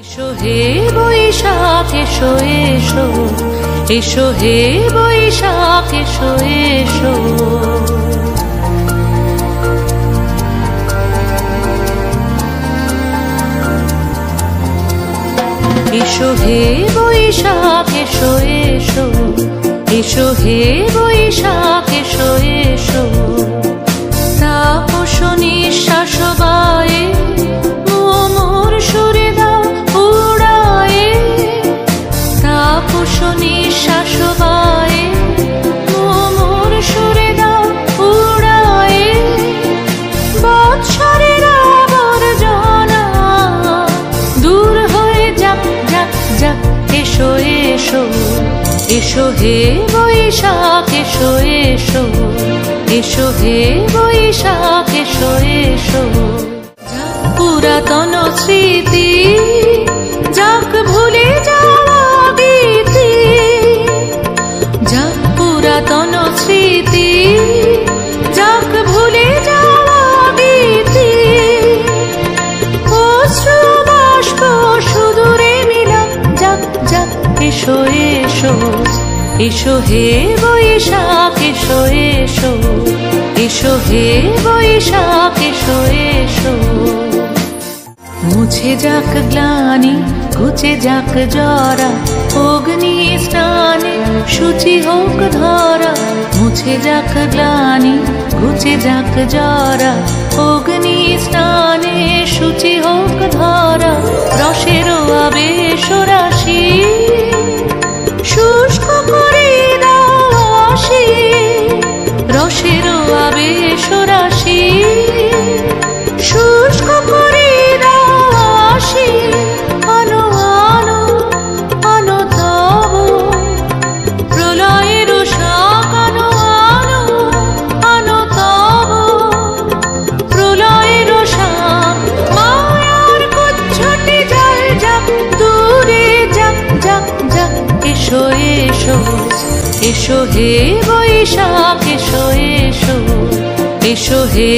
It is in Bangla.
এসো হে বৈশাখ এসো এসো, এসো হে বৈশাখ এসো এসো। এসো হে বৈশাখ এসো এসো, এসো হে বৈশাখ এসো এসো। তাপস নিঃশ্বাস বায়ে মোর সুরে দাও উড়ায়ে, তাপস নিঃশ্বাস বায়ে মোর সুরে দাও উড়ায়ে। বৎসরের আবর্জনা দূর হয়ে যাক যাক যাক। এসো এসো, এসো হে বৈশাখ এসো এসো, এসো হে বৈশাখ এসো এসো। যাক পুরাতন স্মৃতি, যাক ভুলে যাওয়া গীতি, যাক পুরাতন স্মৃতি, যাক ভুলে যাওয়া গীতি। অশ্রু বাষ্প সুদূরে মিলাক যাক যাক। এসো এসো, এসো হে বৈশাখ এসো এসো, এসো হে বৈশাখ এসো এসো। মুছে যাক গ্লানি ঘুচে যাক জরা, অগ্নি স্নানে শুচি হোক ধরা। মুছে যাক গ্লানি ঘুচে যাক জরা, অগ্নি স্নানে শুচি হোক ধরা। রসের আবেশ রাশি শুষ্ক করে দাও আসি, রসের আবেশ রাশি শুষ্ক করে দাও আসি। আনো আনো আনো তব প্রলয়ের শাক, আনো আনো আনো তব প্রলয়ের শাক। মায়ার কুচ্ছটি জল যাক দূরে যাক যাক যাক। এসো এসো, এসো হে বৈশাখ এসো এসো, এসো হে